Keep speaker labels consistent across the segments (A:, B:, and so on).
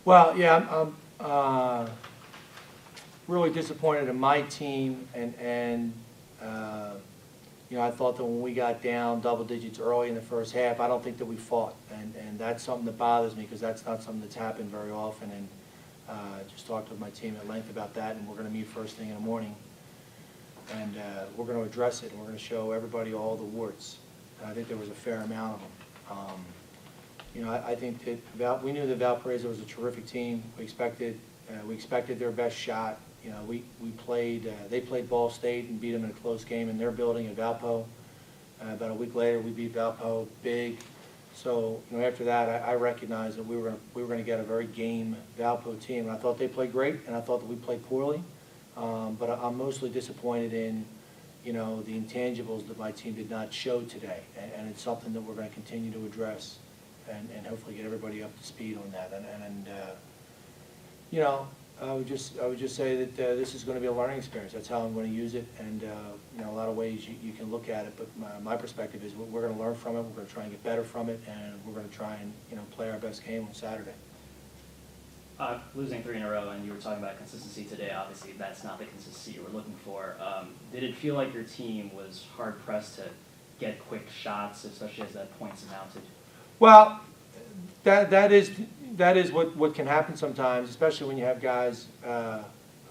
A: Well, yeah, I'm really disappointed in my team, and I thought that when we got down double digits early in the first half, I don't think that we fought, and that's something that bothers me because that's not something that's happened very often. And just talked with my team at length about that, and we're going to meet first thing in the morning, and we're going to address it, and we're going to show everybody all the warts. And I think there was a fair amount of them. I think that we knew that Valparaiso was a terrific team. We expected their best shot. They played Ball State and beat them in a close game in their building at Valpo. About a week later, we beat Valpo big. So after that, I recognized that we were going to get a very game Valpo team. And I thought they played great, and I thought that we played poorly. But I'm mostly disappointed in the intangibles that my team did not show today, and it's something that we're going to continue to address. And hopefully get everybody up to speed on that. I would just say that this is going to be a learning experience. That's how I'm going to use it. And a lot of ways you can look at it. But my perspective is we're going to learn from it. We're going to try and get better from it, and we're going to try and play our best game on Saturday.
B: Losing 3 in a row, and you were talking about consistency today. Obviously, that's not the consistency you were looking for. Did it feel like your team was hard pressed to get quick shots, especially as that points amounted?
A: Well, that is what can happen sometimes, especially when you have guys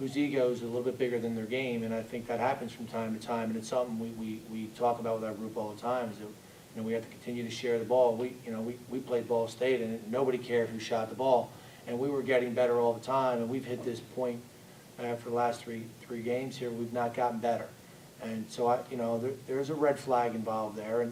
A: whose egos are a little bit bigger than their game, and I think that happens from time to time, and it's something we talk about with our group all the time. Is that we have to continue to share the ball. We played Ball State, and nobody cared who shot the ball, and we were getting better all the time, and we've hit this point for the last three games here. We've not gotten better, and so there's a red flag involved there,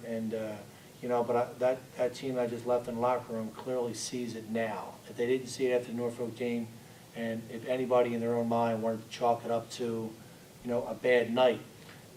A: but that team I just left in the locker room clearly sees it now. If they didn't see it after the Norfolk game, and if anybody in their own mind wanted to chalk it up to, a bad night,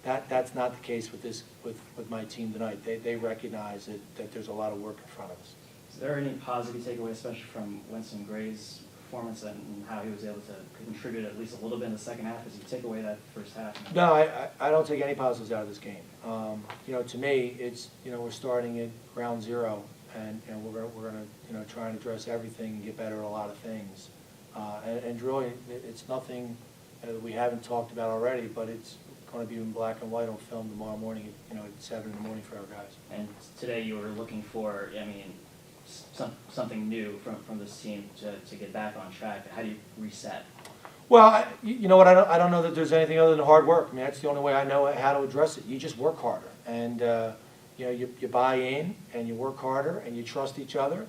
A: that's not the case with my team tonight. They recognize that there's a lot of work in front of us.
B: Is there any positive takeaway, especially from Winston Gray's performance and how he was able to contribute at least a little bit in the second half as you take away that first half?
A: No, I don't take any positives out of this game. To me, it's we're starting at ground zero, and we're going to try and address everything and get better at a lot of things. And really, it's nothing that we haven't talked about already, but it's going to be in black and white on film tomorrow morning at 7 in the morning for our guys.
B: And today you were looking for, something new from this team to get back on track. How do you reset?
A: Well, you know what? I don't know that there's anything other than hard work. I mean, that's the only way I know how to address it. You just work harder, and you buy in, and you work harder, and you trust each other,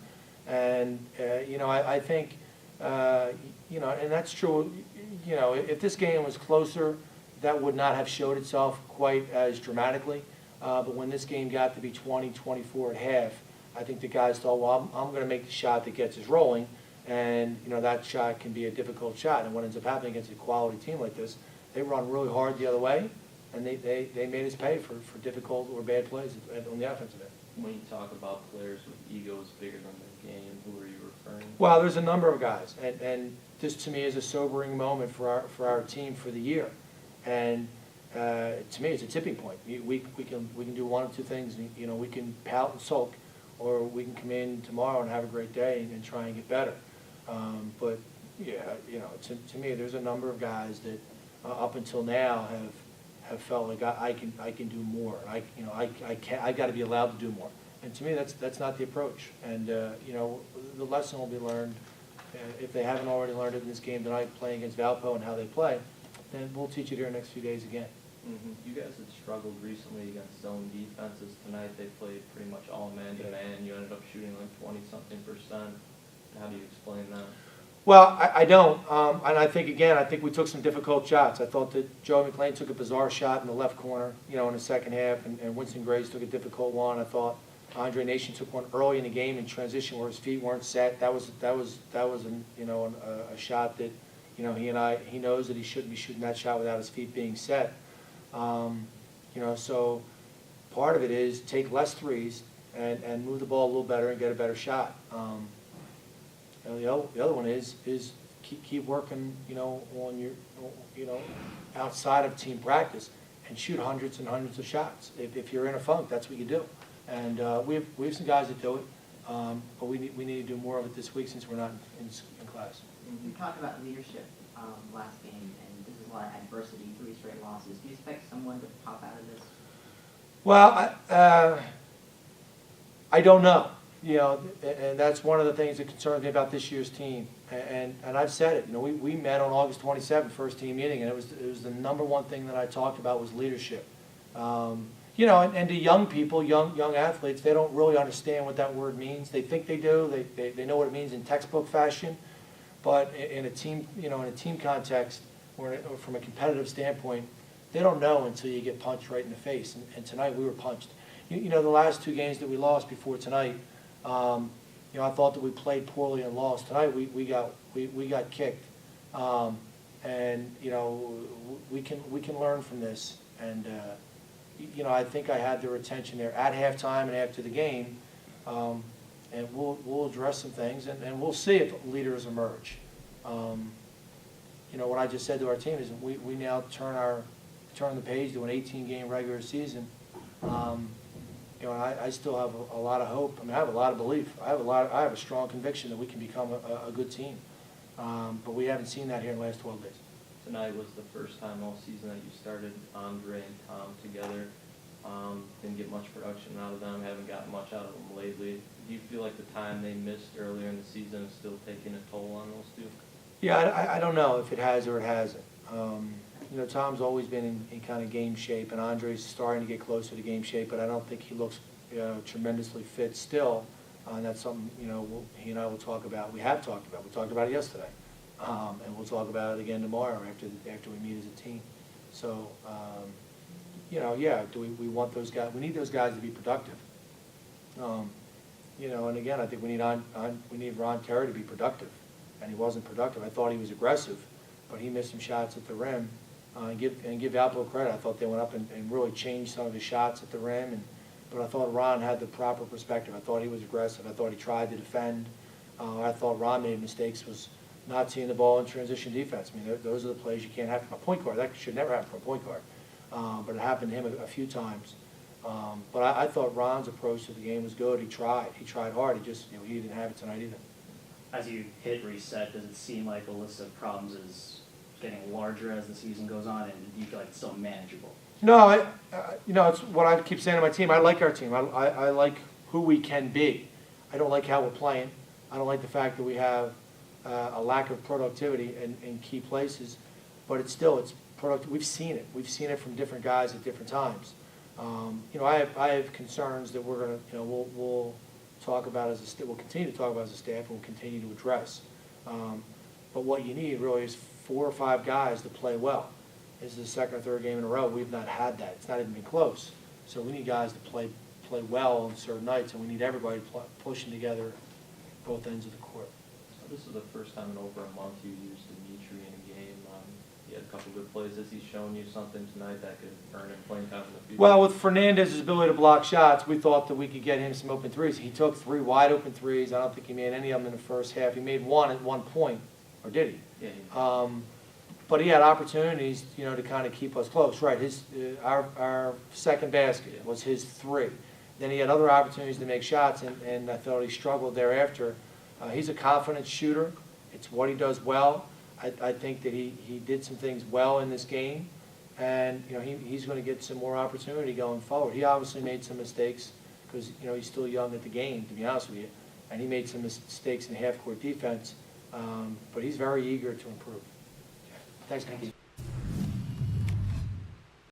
A: and I think and that's true. If this game was closer, that would not have showed itself quite as dramatically. But when this game got to be 20-24 at half, I think the guys thought, well, I'm going to make the shot that gets us rolling, and that shot can be a difficult shot. And what ends up happening against a quality team like this, they run really hard the other way, and they made us pay for difficult or bad plays on the offensive end.
C: When you talk about players with egos bigger than their game, who are you referring to?
A: Well, there's a number of guys, and this to me is a sobering moment for our team for the year. And to me, it's a tipping point. We can do one of two things. We can pout and sulk, or we can come in tomorrow and have a great day and try and get better. But yeah, to me, there's a number of guys that up until now have felt like I can do more. I got to be allowed to do more. And to me, that's not the approach. And the lesson will be learned if they haven't already learned it in this game tonight, playing against Valpo and how they play. Then we'll teach it here in the next few days again.
C: Mm-hmm. You guys had struggled recently against zone defenses. Tonight they played pretty much all man-to-man. You ended up shooting like 20-something%. How do you explain that?
A: Well, I don't. And I think we took some difficult shots. I thought that Joe McLean took a bizarre shot in the left corner, in the second half, and Winston Grace took a difficult one. I thought Andre Nation took one early in the game in transition where his feet weren't set. That was a shot that he knows that he shouldn't be shooting that shot without his feet being set. So part of it is take less threes and move the ball a little better and get a better shot. The other one is keep working, on your, outside of team practice and shoot hundreds and hundreds of shots. If you're in a funk, that's what you do. And we have some guys that do it, but we need to do more of it this week since we're not in class.
D: You talked about leadership last game, and this is a lot of adversity, 3 straight losses. Do you expect someone to pop out of this?
A: Well, I don't know, you know, and that's one of the things that concerns me about this year's team. And I've said it, you know, we met on August 27th, first team meeting, and it was the number one thing that I talked about was leadership. You know, and to young people, young athletes, they don't really understand what that word means. They think they do. They know what it means in textbook fashion, but in a team, you know, in a team context or from a competitive standpoint, they don't know until you get punched right in the face. And tonight we were punched. You know, the last 2 games that we lost before tonight, you know, I thought that we played poorly and lost. Tonight we got kicked, and you know, we can learn from this. And you know, I think I had their attention there at halftime and after the game, and we'll address some things, and we'll see if leaders emerge. You know, what I just said to our team is we now turn the page to an 18-game regular season. You know, I still have a lot of hope. I mean, I have a lot of belief. I have a strong conviction that we can become a good team. But we haven't seen that here in the last 12 days.
C: Tonight was the first time all season that you started Andre and Tom together. Didn't get much production out of them, haven't gotten much out of them lately. Do you feel like the time they missed earlier in the season is still taking a toll on those two?
A: Yeah, I don't know if it has or it hasn't. You know, Tom's always been in kind of game shape, and Andre's starting to get closer to game shape, but I don't think he looks, you know, tremendously fit still. And that's something, you know, he and I will talk about. We have talked about. We talked about it yesterday. And we'll talk about it again tomorrow after we meet as a team. So, you know, yeah, do we want those guys? We need those guys to be productive. You know, and again, I think we need Ron Terry to be productive, and he wasn't productive. I thought he was aggressive, but he missed some shots at the rim. And give Valpo credit. I thought they went up and really changed some of his shots at the rim, but I thought Ron had the proper perspective. I thought he was aggressive. I thought he tried to defend. I thought Ron made mistakes, was not seeing the ball in transition defense. I mean, those are the plays you can't have from a point guard. That should never happen from a point guard. But it happened to him a few times. But I thought Ron's approach to the game was good. He tried hard. He just, you know, he didn't have it tonight either.
B: As you hit reset, does it seem like the list of problems is getting larger as the season goes on, and do you feel like it's still manageable?
A: No, you know, it's what I keep saying to my team. I like our team. I like who we can be. I don't like how we're playing. I don't like the fact that we have a lack of productivity in key places, but it's productive. We've seen it. We've seen it from different guys at different times. You know, I have concerns that we're going to, you know, we'll talk about we'll continue to talk about as a staff, and we'll continue to address. But what you need really is 4 or 5 guys to play well. This is the second or third game in a row. We've not had that. It's not even been close. So we need guys to play well on certain nights, and we need everybody pushing together both ends of the court.
C: So this is the first time in over a month you used Dimitri in a game. He had a couple good plays. Has he shown you something tonight that could earn him playing time in the future?
A: Well, with Fernandez's ability to block shots, we thought that we could get him some open threes. He took 3 wide open threes. I don't think he made any of them in the first half. He made 1 at one point, or did he?
C: Yeah.
A: But he had opportunities, you know, to kind of keep us close. Right, our second basket was his 3. Then he had other opportunities to make shots, and I thought he struggled thereafter. He's a confident shooter. It's what he does well. I think that he did some things well in this game, and you know he's going to get some more opportunity going forward. He obviously made some mistakes because you know he's still young at the game, to be honest with you, and he made some mistakes in half-court defense. But he's very eager to improve. Thanks, Nicky.